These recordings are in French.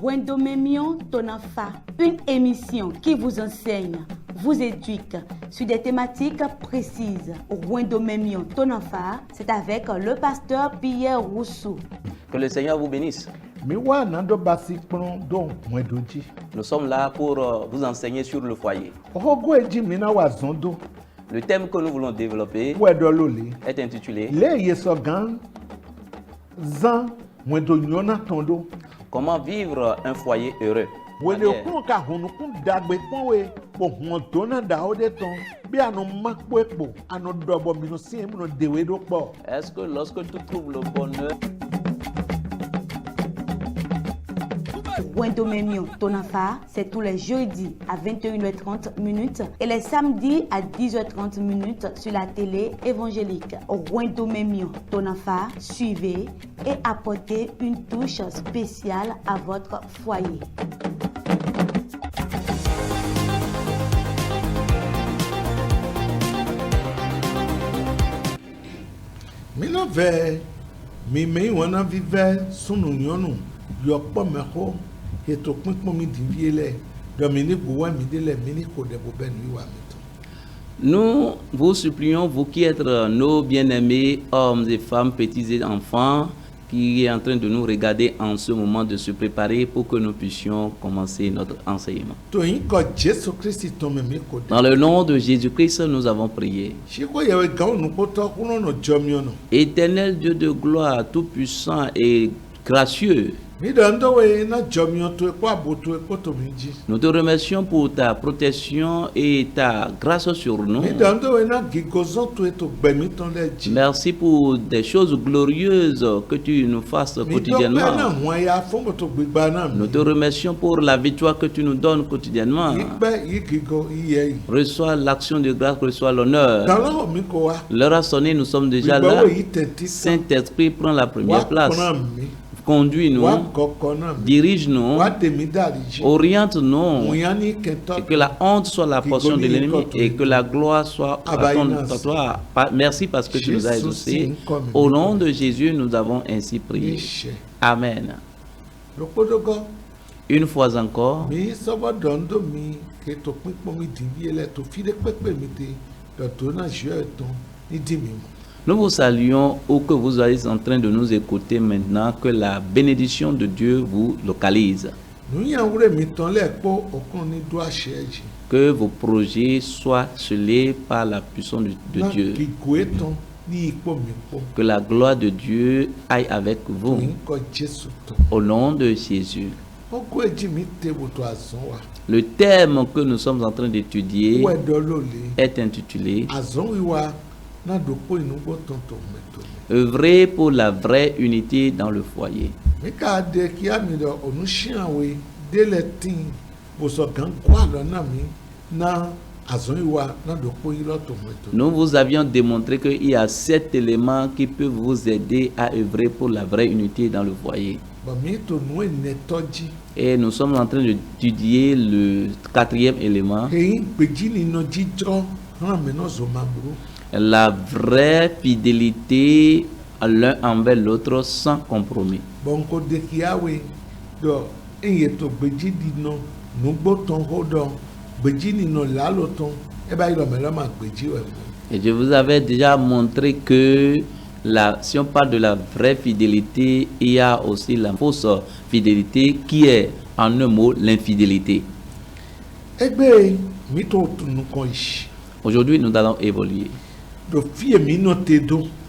Wendomemion Tonafa, une émission qui vous enseigne, vous éduque sur des thématiques précises. Wendomemion Tonafa, c'est avec le pasteur Pierre Rousseau. Que le Seigneur vous bénisse. Nous sommes là pour vous enseigner sur le foyer. Le thème que nous voulons développer est intitulé Comment vivre un foyer heureux. Est-ce que lorsque tu trouves le bonheur, Wendomemion Tonafa, c'est tous les jeudis à 21h30 et les samedis à 10h30 sur la télé évangélique. Wendomemion Tonafa, suivez et apportez une touche spéciale à votre foyer. Nous vous supplions, vous qui êtes nos bien-aimés hommes et femmes, petits et enfants, qui est en train de nous regarder en ce moment, de se préparer pour que nous puissions commencer notre enseignement. Dans le nom de Jésus-Christ, nous avons prié. Éternel Dieu de gloire, tout-puissant et gracieux, nous te remercions pour ta protection et ta grâce sur nous. Merci pour des choses glorieuses que tu nous fasses quotidiennement. Nous te remercions pour la victoire que tu nous donnes quotidiennement. Reçois l'action de grâce, reçois l'honneur. L'heure a sonné, nous sommes déjà là. Saint-Esprit prend la première place. Conduis-nous, dirige-nous, oriente-nous, et que la honte soit la portion de l'ennemi et que la gloire soit à toi. Merci parce que tu nous as exaucés. Au nom de Jésus, nous avons ainsi prié. Amen. Une fois encore, nous vous saluons où que vous soyez en train de nous écouter maintenant, que la bénédiction de Dieu vous localise. Que vos projets soient scellés par la puissance de Dieu. Que la gloire de Dieu aille avec vous. Au nom de Jésus. Le thème que nous sommes en train d'étudier est intitulé œuvrer pour la vraie unité dans le foyer. Nous vous avions démontré qu'il y a 7 éléments qui peuvent vous aider à œuvrer pour la vraie unité dans le foyer. Et nous sommes en train d'étudier le 4e élément. La vraie fidélité l'un envers l'autre sans compromis. Et je vous avais déjà montré que si on parle de la vraie fidélité, il y a aussi la fausse fidélité qui est en un mot l'infidélité. Aujourd'hui, nous allons évoluer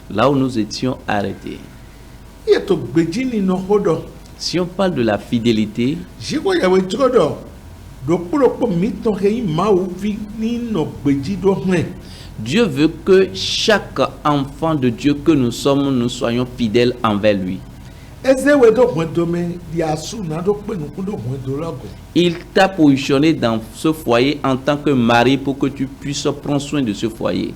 là où nous étions arrêtés. Si on parle de la fidélité, Dieu veut que chaque enfant de Dieu que nous sommes, nous soyons fidèles envers lui. Il t'a positionné dans ce foyer en tant que mari pour que tu puisses prendre soin de ce foyer.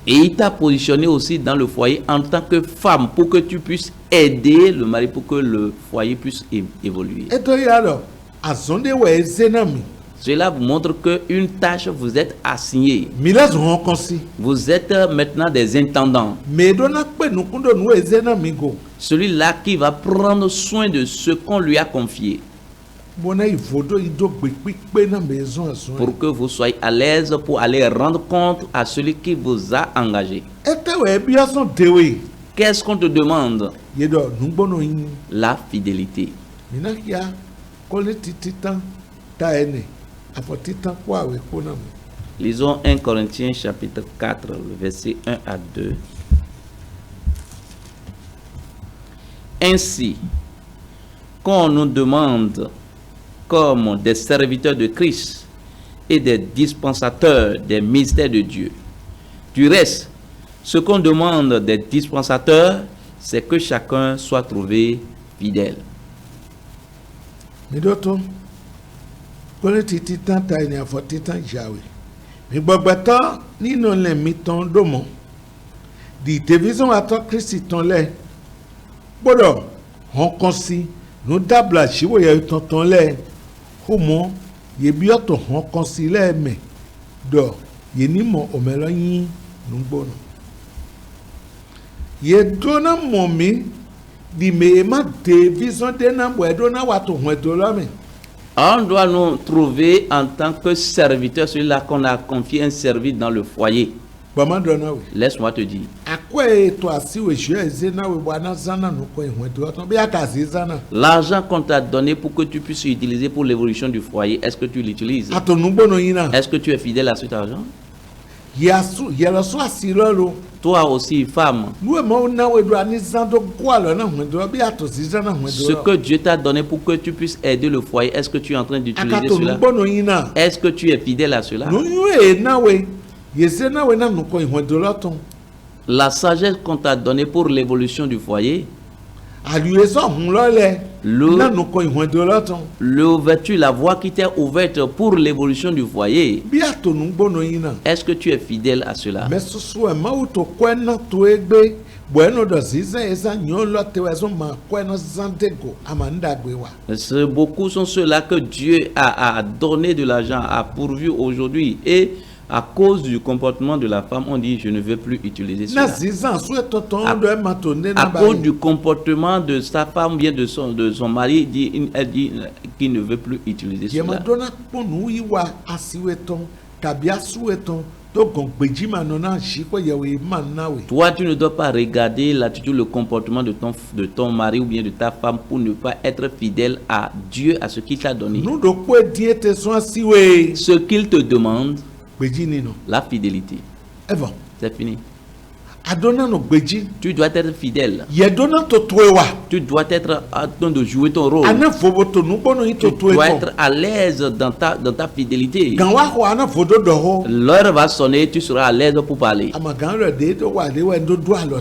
Et il t'a positionné aussi dans le foyer en tant que femme pour que tu puisses aider le mari pour que le foyer puisse évoluer. Cela vous montre qu'une tâche vous êtes assignée. Mila zon konsi. Vous êtes maintenant des intendants. Me dona pe nukundo nu ezena migo. Celui-là qui va prendre soin de ce qu'on lui a confié. Bona ivodo ido gbekpe na maison aso. Pour que vous soyez à l'aise pour aller rendre compte à celui qui vous a engagé. Etewe bia son dewe. Qu'est-ce qu'on te demande? Yedo nugbono yin. La fidélité. Mina ya kole tititan ta ene. Afo titan kwa we kona mo. Lisons 1 Corinthiens chapitre 4, le verset 1 à 2. Ainsi, quand on nous demande comme des serviteurs de Christ et des dispensateurs des mystères de Dieu. Du reste, ce qu'on demande des dispensateurs, c'est que chacun soit trouvé fidèle. Midoto kole tititan ta ene afo titan jawe. Mi gbogboto nínú le mi ton domo. Di télévision ato Christ ton le. Bodo hon konsi no dabla shiwo ye ton le. Homo ye bi oto hon konsi le me. Do ye ni mo omelo yin nu gbono. Ye dona mo mi di me ma télévision de na bo dona wa to hon do lo me. On doit nous trouver en tant que serviteurs, celui-là qu'on a confié un service dans le foyer. Bama dona we. Laisse-moi te dire. Akwe to asi we je ezena we bwana zana no ko hon do to bi akazi zana. L'argent qu'on t'a donné pour que tu puisses utiliser pour l'évolution du foyer, est-ce que tu l'utilises? Ato nu gbono yin na. Est-ce que tu es fidèle à cet argent? Yasu yelo so asi lolo. Toi aussi, femme, Nous avons ce que Dieu t'a donné pour que tu puisses aider le foyer, est-ce que tu es en train d'utiliser cela? Est-ce que tu es fidèle à cela? La sagesse qu'on t'a donnée pour l'évolution du foyer, l'ouverture, la voie qui t'est ouverte pour l'évolution du foyer, est-ce que tu es fidèle à cela? Beaucoup sont ceux-là que Dieu a donné de l'argent, a pourvu aujourd'hui, et à cause du comportement de la femme, on dit je ne veux plus utiliser cela. À cause du comportement de sa femme ou bien de son mari, elle dit qu'il ne veut plus utiliser cela. Toi, tu ne dois pas regarder l'attitude, le comportement de ton mari ou bien de ta femme pour ne pas être fidèle à Dieu, à ce qu'il t'a donné. Ce qu'il te demande, la fidélité. C'est fini. Tu dois être fidèle. Tu dois être en train de jouer ton rôle. Tu dois être à l'aise dans ta fidélité. L'heure va sonner, tu seras à l'aise pour parler.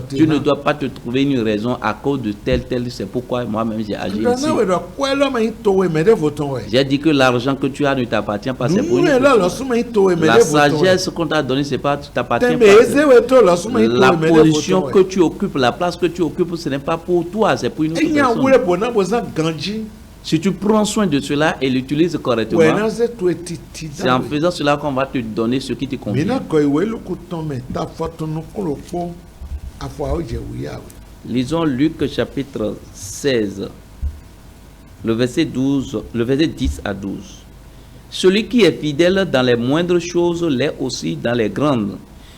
Tu ne dois pas te trouver une raison à cause de tel. C'est pourquoi moi-même j'ai agi ici. J'ai dit que l'argent que tu as ne t'appartient pas. C'est pour une la sagesse qu'on t'a donnée, c'est pas, tu t'appartient pas. La position que tu occupes, la place que tu occupes, ce n'est pas pour toi, c'est pour une autre personne. Si tu prends soin de cela et l'utilises correctement, c'est en faisant cela qu'on va te donner ce qui te convient. Lisons Luc chapitre 16, le verset 10 à 12. Celui qui est fidèle dans les moindres choses l'est aussi dans les grandes.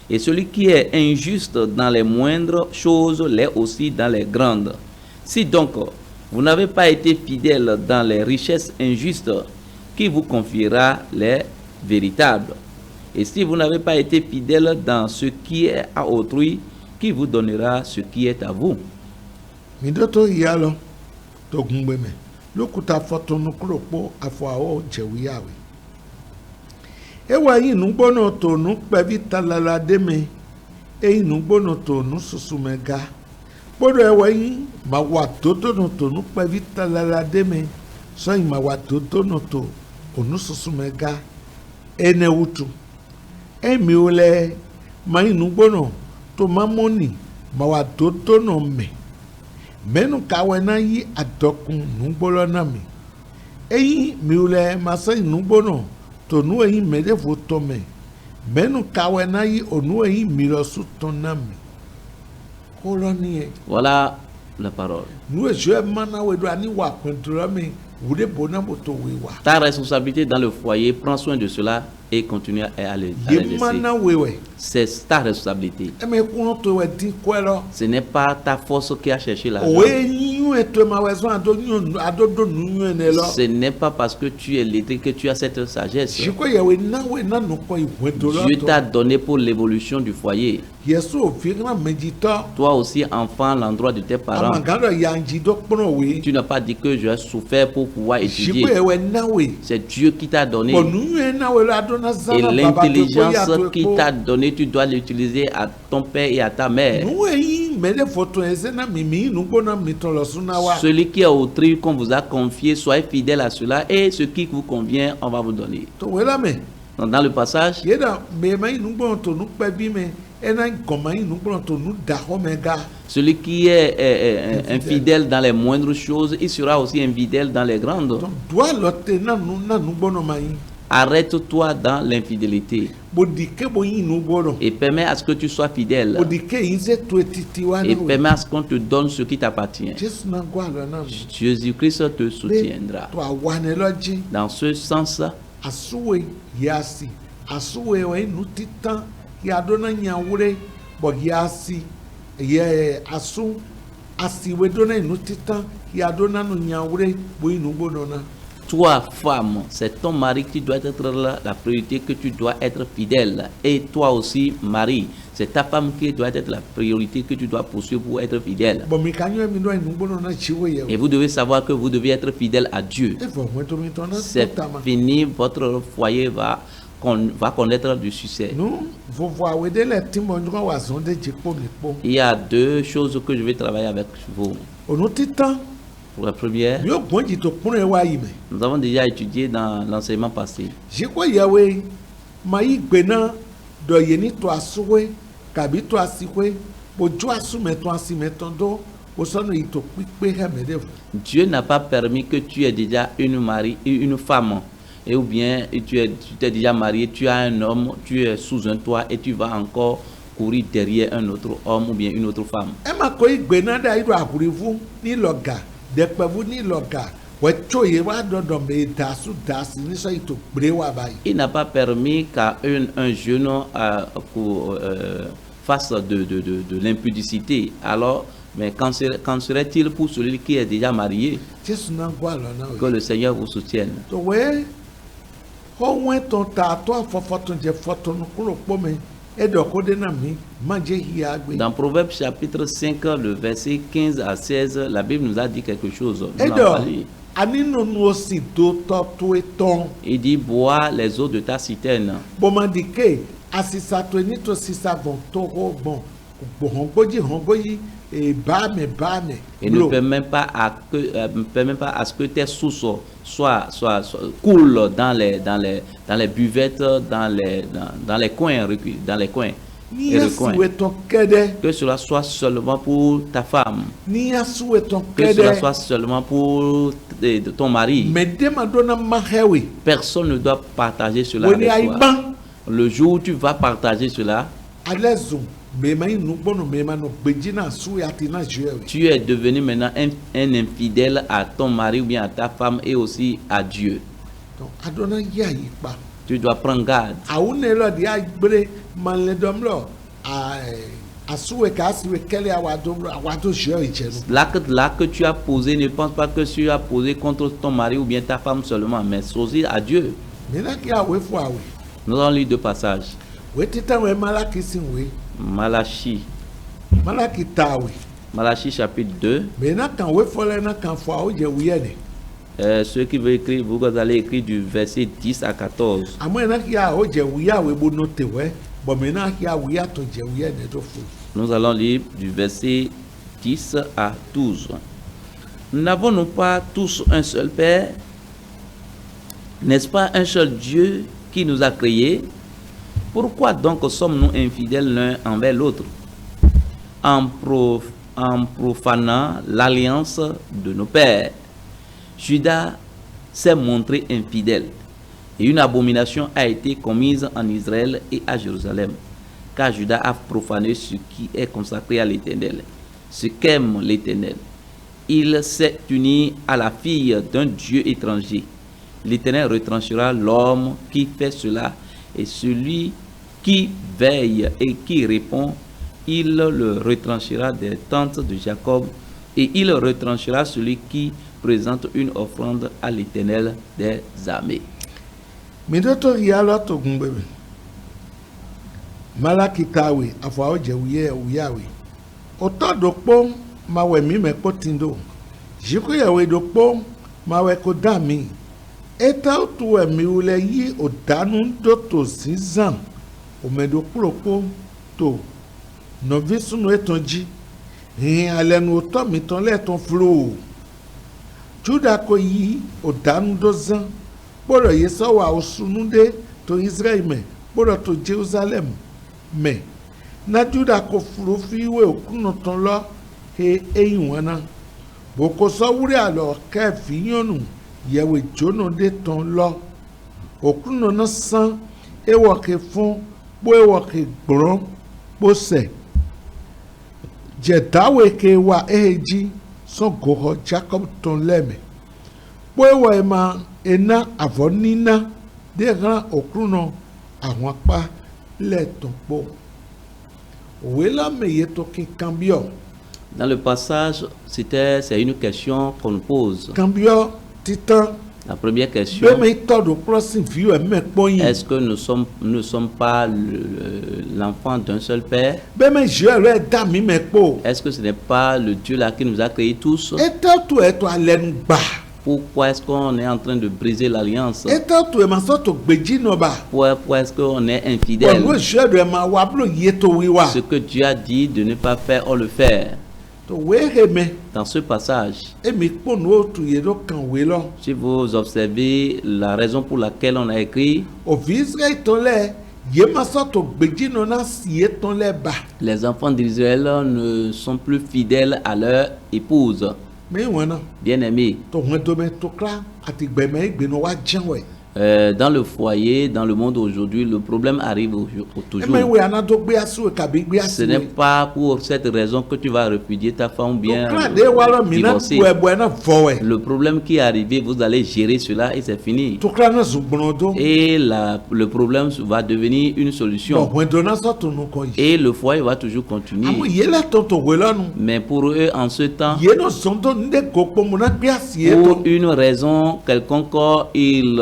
Et celui qui est injuste dans les moindres choses l'est aussi dans les grandes. Si donc vous n'avez pas été fidèle dans les richesses injustes, qui vous confiera les véritables? Et si vous n'avez pas été fidèle dans ce qui est à autrui, qui vous donnera ce qui est à vous? Ewa yi nugbono to nu pevita lala deme e nugbono to nu susumega bodo ewa yi ma wa toto no to nu pevita lala deme so yi ma wa toto no to onu susumega ene utu emi ole ma yi nugbono to mamoni ma wa toto no me menu kawe na yi adokun nugbolo na mi eyi mi ole ma so yi nugbono tonu eyi mede votome menu kawe na yi onu eyi mirosu tonami koloni Voilà la parole. nu ejo mana we do ani wa pendurami wude bona boto wewa Ta responsabilité dans le foyer, prends soin de cela et continue à le ye laisser. mana wewe C'est ta responsabilité. eme kuno to we di kwelo Ce n'est pas ta force qui a cherché l'argent. owe nyu eto ma wezo ado do nu ene lo Ce n'est pas parce que tu es lettré que tu as cette sagesse. jiko ye we na no ko iwedo lo Dieu t'a donné pour l'évolution du foyer. yesu ofigna medito Toi aussi, enfant, l'endroit de tes parents. amagado yanji do pono we Tu n'as pas dit que je ai souffert pour pouvoir jiko étudier. ye we na we C'est Dieu qui t'a donné. bo nu na we ado na Et zana baba l'intelligence to qui t'a donné, tu dois l'utiliser à ton père et à ta mère. nu eyi mede foto ezena mimi nu bona mitolo sunawa Celui qui est au tri qu'on vous a confié, soyez fidèle à cela et ce qui vous convient, on va vous donner. to wela me Donc, dans le passage, yeda me mai nu bon to nu pe bi me ena goma yi nu bon to nu da ho mega celui qui est infidèle dans les moindres choses, il sera aussi infidèle dans les grandes. donc doit lote na nu bono mai Arrête-toi dans l'infidélité bodike bo yi nu bono et permets à ce que tu sois fidèle bodike inze to etiti wa et na we permets à ce qu'on te donne ce qui t'appartient. jesu na gwa lo na mi Jésus-Christ te soutiendra. to awane loji Dans ce sens, asuwe yasi asuwe we nu titan ya dona nyawure bo yasi ye asu asiwe dona nu titan ya dona nu nyawure bo yi nu bono na toi, femme, c'est ton mari qui doit être la priorité, que tu dois être fidèle. Et toi aussi, mari, c'est ta femme qui doit être la priorité que tu dois poursuivre pour être fidèle. bo mi kanyo mi do nu bono na chiwe ye Et vous devez savoir que vous devez être fidèle à Dieu. evo mo to mi to na C'est tama fini, votre foyer va connaître du succès. nu vovo awede le timo ndu wa zonde jipo mi po Il y a deux choses que je vais travailler avec vous. onu titan Pour la première, yo gboji to kunu e wa yi me nous avons déjà étudié dans l'enseignement passé. jiko yawe mai gbena do ye ni to asuwe kabi to asiwe bo jo asume to asime to do o sono ito pipe he medevo Dieu n'a pas permis que tu aies déjà une femme, et ou bien tu t'es déjà marié, tu as un homme, tu es sous un toit et tu vas encore courir derrière un autre homme ou bien une autre femme. e ma ko igbena da iro akurivu ni loga depevu ni loga we cho ye wa dodo me dasu ni so ito gbre wa bayi Il n'a pas permis qu'à un jeune fasse de l'impudicité. Alors, mais qu'en serait-il pour celui qui est déjà marié? jesu na gwa lo na Que le Seigneur vous soutienne. to we ho wen ton ta to afofo je foto no kulo pome e do ko de na mi ma je hi agbe Dans Proverbes chapitre 5, le verset 15 à 16, la Bible nous a dit quelque chose. Nous e l'avons do pas lu. ani no no si do to eton Il dit, bois les eaux de ta citerne. bo ma di ke asisa to ni to sisa bon to ho bon bo hon goji e ba me Et ne permet pas à ce que tes sources coulent dans les buvettes, dans les coins, dans les coins. ni Et le asu coin. eton kede Que cela soit seulement pour ta femme. ni asu eton Que cela kede soit seulement pour ton mari. me de ma do na ma hewe Personne ne doit partager cela we ni avec toi. aiban Le jour où tu vas partager cela, alezo me ma inu bono me ma no gbeji na asu ya ti na jewe tu es devenu maintenant un infidèle à ton mari ou bien à ta femme et aussi à Dieu. donc adona ya yi pa Tu dois prendre garde. awune lo di agbre man le dom lo asuwe ka asiwe kele awado jewe ijenu L'acte là que tu as posé, ne pense pas que tu as posé contre ton mari ou bien ta femme seulement, mais aussi à Dieu. me na ki awe fu awe Nous allons lire deux passages. we titan we malaki sin we Malachie. malaki ta we Malachie chapitre 2. me na kan we fole na kan fu awe je wiye ne Ceux qui veulent écrire, vous allez écrire du verset 10 à 14. amo na ki awe je wiye awe bo no te we bo me na ki awe ya to je wiye ne do fu Nous allons lire du verset 10 à 12. N'avons-nous pas tous un seul Père? N'est-ce pas un seul Dieu qui nous a créés? Pourquoi donc sommes-nous infidèles l'un envers l'autre en profanant l'alliance de nos pères? Judas s'est montré infidèle. Et une abomination a été commise en Israël et à Jérusalem, car Juda a profané ce qui est consacré à l'Éternel, ce qu'aime l'Éternel. Il s'est uni à la fille d'un Dieu étranger. L'Éternel retranchera l'homme qui fait cela, et celui qui veille et qui répond, il le retranchera des tentes de Jacob, et il retranchera celui qui présente une offrande à l'Éternel des armées. Midoto yalo to gumbebe. Malaki tawe afwa oje uyawe. Oto dokpo mawe mi mekpo tindo. Jiko yawe dokpo mawe ko dami. Eta otu emi ule yi odanu doto sinzan. Omedo kulokpo to. Novice no etonji. Rin alenu oto mi ton le ton flo. Juda ko yi odanu dozan. Boro Yesawa osunude to Israel me, boro to Jerusalem me. Na Juda ko furufi we okuno ton lo he eyin wana. Boko so wuri alo ke fiyonu yewe jono de ton lo. Okuno na san ewo ke fun bo ewo ke gboro bo se. Je dawe ke wa eji so goho Jacob ton leme. Bo ewo ema ena avonina de ran okruno àwọn pa leton po wela meye to kin cambio. Dans le passage, c'est une question qu'on nous pose. Cambio titan. La première question, est-ce que nous ne sommes pas l'enfant d'un seul père? Est-ce que ce n'est pas le Dieu là qui nous a créés tous? Pourquoi est-ce qu'on est en train de briser l'alliance? Pourquoi est-ce qu'on est infidèle? Ce que Dieu a dit de ne pas faire, on le fait. Dans ce passage, si vous observez la raison pour laquelle on a écrit, les enfants d'Israël ne sont plus fidèles à leur épouse. Bien-aimés, dans le foyer, dans le monde aujourd'hui, le problème arrive toujours. Ce n'est pas pour cette raison que tu vas répudier ta femme ou bien divorcer. Le problème qui est arrivé, vous allez gérer cela et c'est fini. Et le problème va devenir une solution. Et le foyer va toujours continuer. Mais pour eux, en ce temps, pour une raison quelconque, ils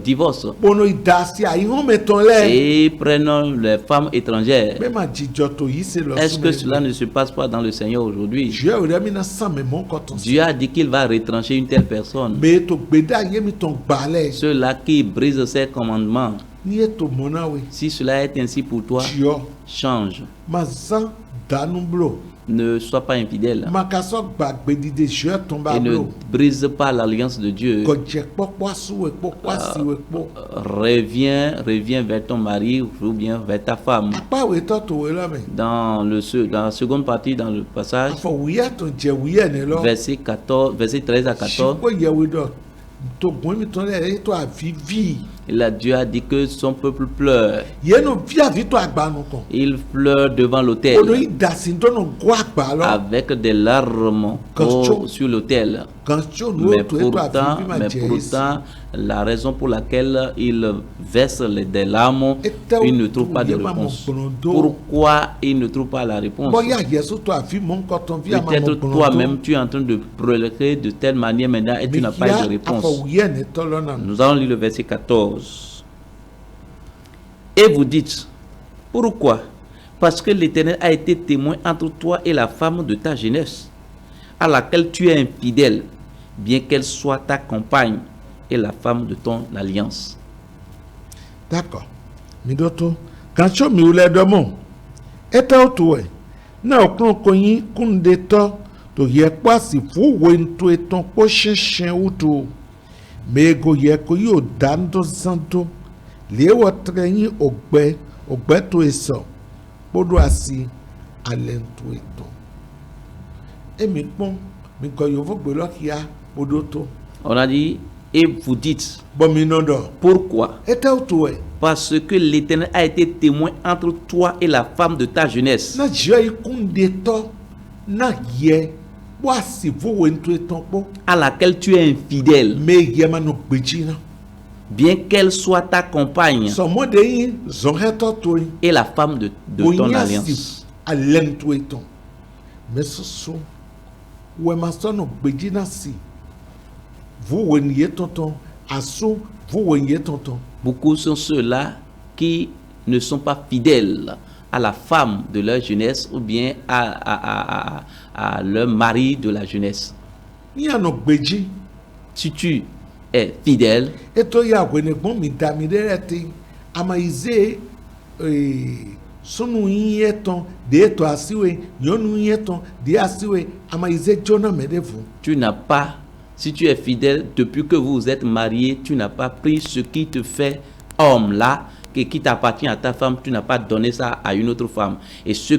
divorcent et prennent les femmes étrangères. Est-ce que cela ne se passe pas dans le Seigneur aujourd'hui? Dieu a dit qu'il va retrancher une telle personne. Ceux-là qui brisent ses commandements. Si cela est ainsi pour toi, change. Ne sois pas infidèle et ne brise pas l'alliance de Dieu. Reviens vers ton mari ou bien vers ta femme. Dans la seconde partie, dans le passage, verset 13 à 14, Dieu a dit que son peuple pleure. Il pleure devant l'autel avec des larmes sur l'autel. Mais pourtant, la raison pour laquelle il verse des larmes, il ne trouve pas de réponse. Pourquoi il ne trouve pas la réponse? Peut-être toi-même tu es en train de pleurer de telle manière maintenant et tu n'as pas eu de réponse. Nous allons lire le verset 14. Et vous dites, pourquoi? Parce que l'Éternel a été témoin entre toi et la femme de ta jeunesse, à laquelle tu es infidèle, bien qu'elle soit ta compagne et la femme de ton alliance. D'accord. Midoto, quand tu me voulais demander, et toi, na okron konyi kunde to ye kwa si fu wen to eton po shen utu. Mego ye ko yo dando santo le wotrenyi ogbe to eso bodo asi alento eto emi pon mi ko yo fo gbe lo kia bodo to. On a dit Et vous dites, bon minondo pourquoi? et autour Parce que l'Éternel a été témoin entre toi et la femme de ta jeunesse, na joy kundeto na ye wasi vous entrer ton po à laquelle tu es infidèle, mais yema no gbejina bien qu'elle soit ta compagne so mo de yin zon heto to yin et la femme de ton alliance. alem to eton mais so we ma so no gbejina si vous weniye tonton aso vous weniye tonton. Beaucoup sont ceux-là qui ne sont pas fidèles à la femme de leur jeunesse ou bien à leur mari de la jeunesse. Ni ano gbeji Si tu es fidèle, eto ya wene gbon mi da mi derete ama ize sunu yin eton de eto asiwe yonu yin eton de asiwe ama ize jona medevu. tu n'as pas, si tu es fidèle, depuis que vous êtes mariés, tu n'as pas pris ce qui te fait homme là, qui t'appartient à ta femme, tu n'as pas donné ça à une autre femme. Et ce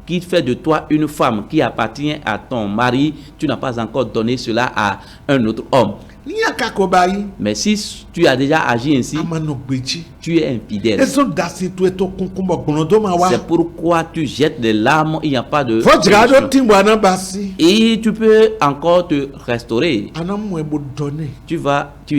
qui fait de toi une femme qui appartient à ton mari, tu n'as pas encore donné cela à un autre homme. Ni akakobayi Mais si tu as déjà agi ainsi, ama no gbeji tu es infidèle. eso dasi to eto kunkumbo gbonodo ma wa C'est pourquoi tu jettes des larmes, il n'y a pas de fojigado solution. timbo ana basi Et tu peux encore te restaurer. ana mo ebo donne Tu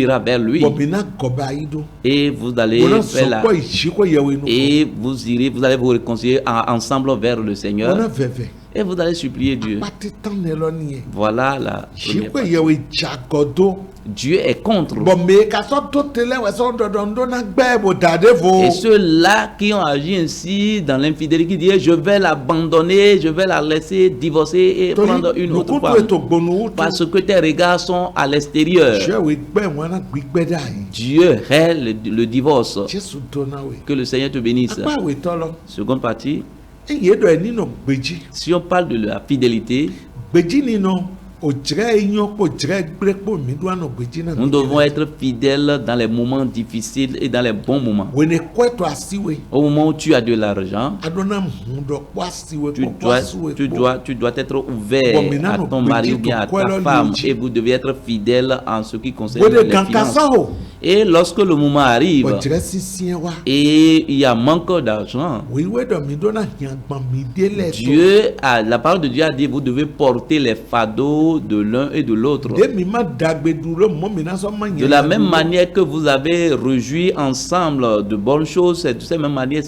iras vers lui bobina gobayi do et vous allez bona faire la... sokwa ishiko yewe no Et vous allez vous réconcilier ensemble vers le Seigneur bona veve et vous allez supplier Dieu. pati tanelo ni Voilà la première shiko partie. yewe jagodo Dieu est contre. bon me ka so to tele we so dodondo na gbe bo dadevo Et ceux-là qui ont agi ainsi dans l'infidélité, qui disent je vais l'abandonner, je vais la laisser divorcer et prendre une autre nukutu femme. eto gbonu Parce que tes regards sont à l'extérieur. je we gbe wana gbigbe dai Dieu est le divorce. Jesu dona we Que le Seigneur te bénisse. apa we tolo Seconde partie, eye do eni no gbeji si on parle de la fidélité, gbeji ni no ojire eyan po jire gbepo mi do ano gbeji na nous devons être fidèles dans les moments difficiles et dans les bons moments. wene kweto asiwe Au moment où tu as de l'argent, adona mundo po asiwe tu po asiwe dois être ouvert à ton mari ou bien à ta femme et vous devez être fidèle en ce qui concerne wede les finances. kankasa o Et lorsque le moment arrive ojire sisien wa et il y a manque d'argent, wiwe do mi do na hiangban mi dele to la parole de Dieu a dit vous devez porter les fardeaux de l'un et de l'autre. de mi ma dagbe duro mo mi na so ma De la même manière que vous avez réjoui ensemble de bonnes choses, c'est de cette même manière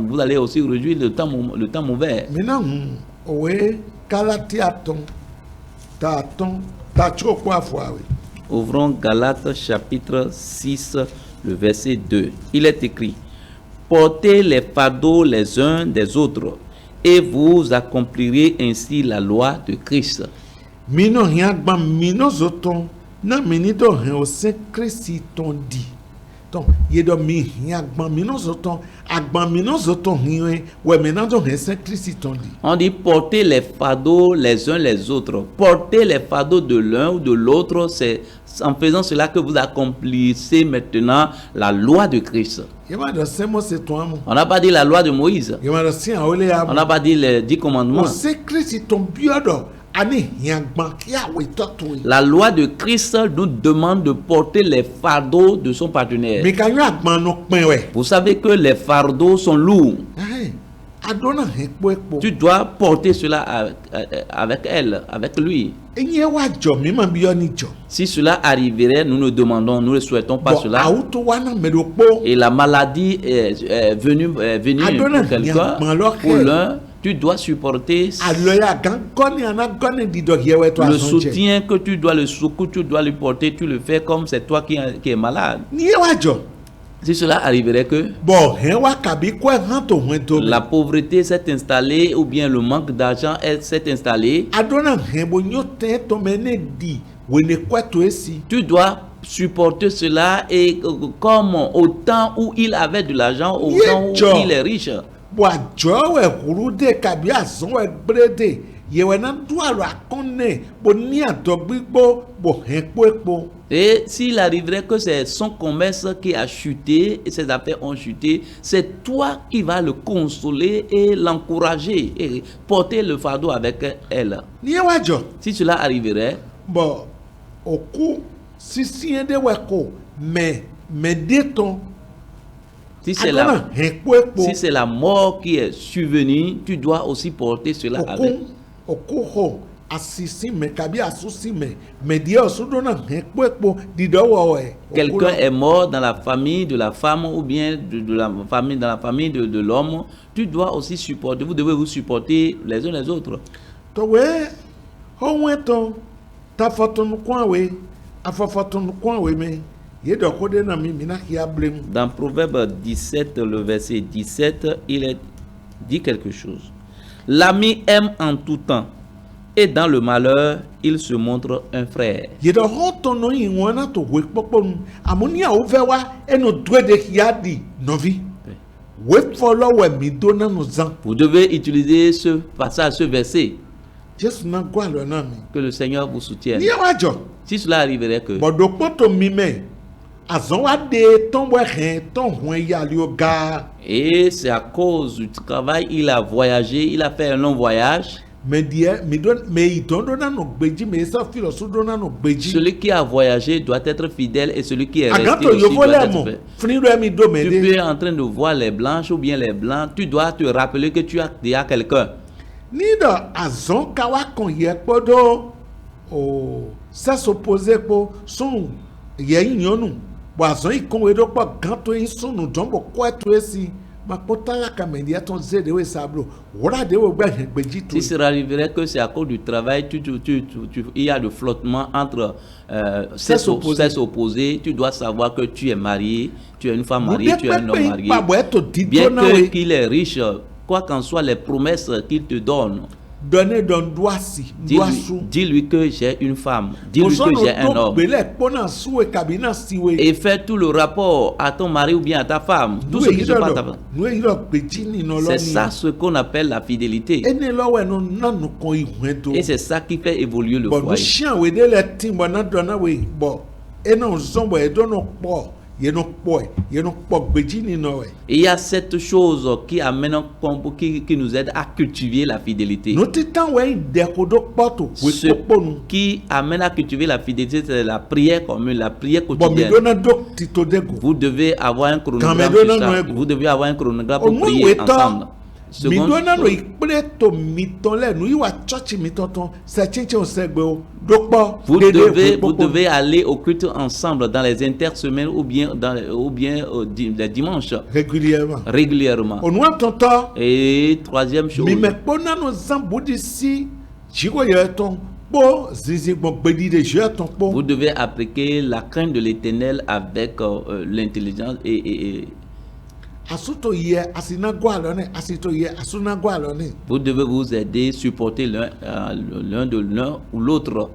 vous allez aussi réjouir le temps mauvais. mina owe Galatia ton ta choko afwa we Ouvrons Galates chapitre 6, le verset 2. Il est écrit, portez les fardeaux les uns des autres et vous accomplirez ainsi la loi de Christ. mino hiangban mino zoton na mini do hen o se Christ ton di ton ye do mi hiangban mino zoton agban mino zoton hiwe we mena do hen se Christ ton di On dit porter les fardeaux les uns les autres. Porter les fardeaux de l'un ou de l'autre, c'est en faisant cela que vous accomplissez maintenant la loi de Christ. ye ma do se mo se ton amu On n'a pas dit la loi de Moïse. ye ma do se a ole On n'a amu pas dit les 10 o commandements. se Christ ton biodo ani hiangban ki a we toto La loi de Christ nous demande de porter les fardeaux de son partenaire. mi ka yo agban no pin we Vous savez que les fardeaux sont lourds. adona hen po Tu dois porter cela avec elle, avec lui. enye wa jo mi ma bi yo ni jo Si cela arriverait, nous ne souhaitons pas bo cela. auto wana me do po Et la maladie est venue Adona, pour quelqu'un, bien, alors pour que- l'un, tu dois supporter aloya gan goni ana goni di do yewe to le asonje soutien que tu dois, le secours que tu dois lui porter, tu le fais comme c'est toi qui est malade. ni ye wa jo Si cela arriverait que bo hen wa kabi ko han to hun to la pauvreté s'est installée ou bien le manque d'argent s'est installé, adona hen bo nyote to mene di wene ko to esi tu dois supporter cela et comme au temps où il avait de l'argent, au Yeah, temps où Joe. il est riche. bo ajo we huru de kabi azon we brede yewe na du aro akone bo ni ato gbigbo bo hen po epo Et s'il arriverait que c'est son commerce qui a chuté et ses affaires ont chuté, c'est toi qui vas le consoler et l'encourager et porter le fardeau avec elle. ni ye wa jo Si cela arriverait, bo oku sisi ende weko me deton. Si c'est la mort qui est survenue, tu dois aussi porter cela avec. Quelqu'un est mort dans la famille de la femme ou bien de la famille, dans la famille de l'homme, tu dois aussi supporter, vous devez vous supporter les uns les autres. Dans Proverbe 17, le verset 17, il est dit quelque chose. L'ami aime en tout temps, et dans le malheur, il se montre un frère. Vous devez utiliser ce passage, ce verset. Que le Seigneur vous soutienne. Si cela arriverait que et c'est à cause du travail, il a voyagé, il a fait un long voyage. Celui qui a voyagé doit être fidèle et celui qui est resté aussi doit être fidèle. Tu es en train de voir les blanches ou bien les blancs, tu dois te rappeler que tu as déjà quelqu'un. Ça s'opposait pour son yéyonu boison il conwedo pas ganto in sunu jombo kwetwe si makota la kamendia ton zede we sablo wora de we gba gbeji to. Si cela arriverait que c'est à cause du travail, il y a de flottement entre sexe opposé, tu dois savoir que tu es marié, tu es une femme mariée, tu es un homme marié. Bien qu'il est riche, quoi qu'en soit les promesses qu'il te donne, dis-lui que j'ai une femme, dis-lui que j'ai un homme, et fais tout le rapport à ton mari ou bien à ta femme, tout ce qui se passe à ta femme. C'est ça ce qu'on appelle la fidélité, et c'est ça qui fait évoluer le foyer. Il y a cette chose qui amène, qui nous aide à cultiver la fidélité. Ce qui amène à cultiver la fidélité, c'est la prière commune, la prière quotidienne. Vous devez avoir un chronogramme sur ça. Vous devez avoir un chronogramme pour prier ensemble. Vous devez aller au culte ensemble dans les intersemaines ou bien les dimanches régulièrement. Et troisième chose, vous devez appliquer la crainte de l'Éternel avec l'intelligence et vous devez vous aider, supporter l'un ou l'autre.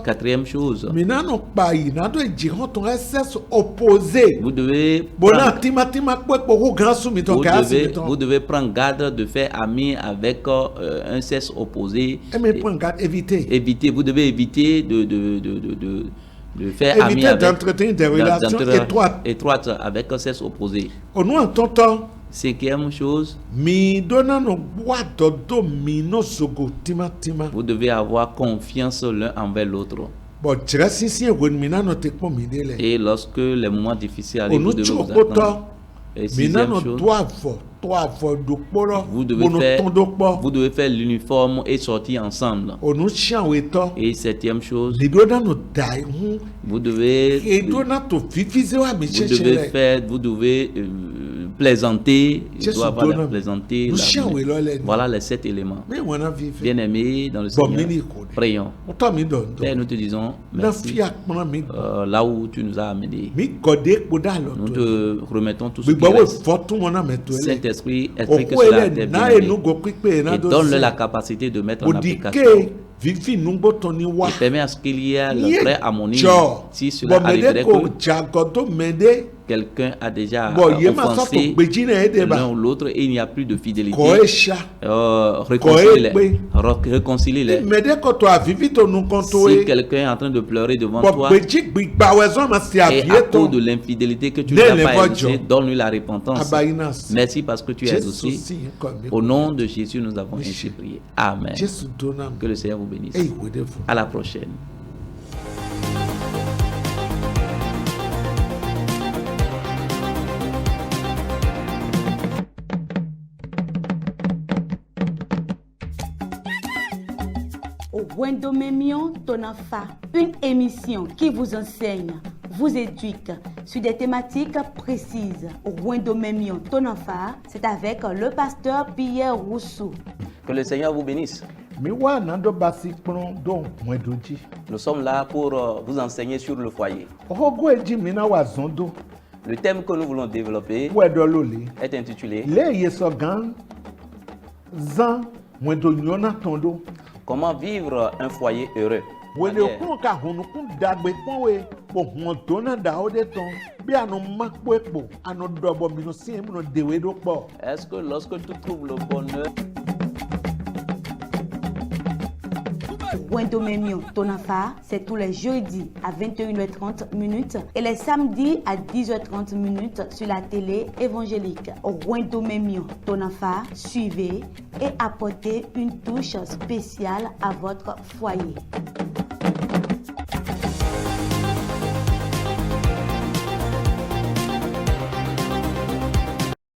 Quatrième chose, vous devez prendre garde de faire ami avec un sexe opposé. Éviter, vous devez éviter de faire ami avec, d'entretenir des relations étroites avec un sexe opposé. Cinquième chose, vous devez avoir confiance l'un envers l'autre. Et lorsque les moments difficiles arrivent, vous devez vous attendre. Et sixième chose, vous devez faire l'uniforme et sortir ensemble. Et septième chose, vous devez plaisanter. Voilà les 7 éléments. Bien-aimés dans le Seigneur, prions. Père, nous te disons merci là où tu nous as amenés. Nous te remettons tout ce qui reste. Saint-Esprit, explique cela à tes bien-aimés et donne-leur la capacité de mettre en application. Et permet à ce qu'il y ait la vraie harmonie. Si cela arriverait que quelqu'un a déjà offensé l'un ou l'autre et il n'y a plus de fidélité, réconcilie-les. Si quelqu'un est en train de pleurer devant toi et à cause de l'infidélité que tu n'as pas éduqué, donne-lui la repentance. Merci parce que tu es aussi. Au nom de Jésus, nous avons ainsi prié. Amen. Que le Seigneur vous bénisse. À la prochaine. Wendomemion Tonafa, une émission qui vous enseigne, vous éduque sur des thématiques précises. Wendomemion Tonafa, c'est avec le pasteur Pierre Rousseau. Que le Seigneur vous bénisse. Nous sommes là pour vous enseigner sur le foyer. Le thème que nous voulons développer est intitulé Comment vivre un foyer heureux. Est-ce que lorsque tu trouves le bonheur, Wendomemion Tonafa, c'est tous les jeudis à 21h30 minutes et les samedis à 10h30 minutes sur la télé évangélique. Wendomemion Tonafa, suivez et apportez une touche spéciale à votre foyer.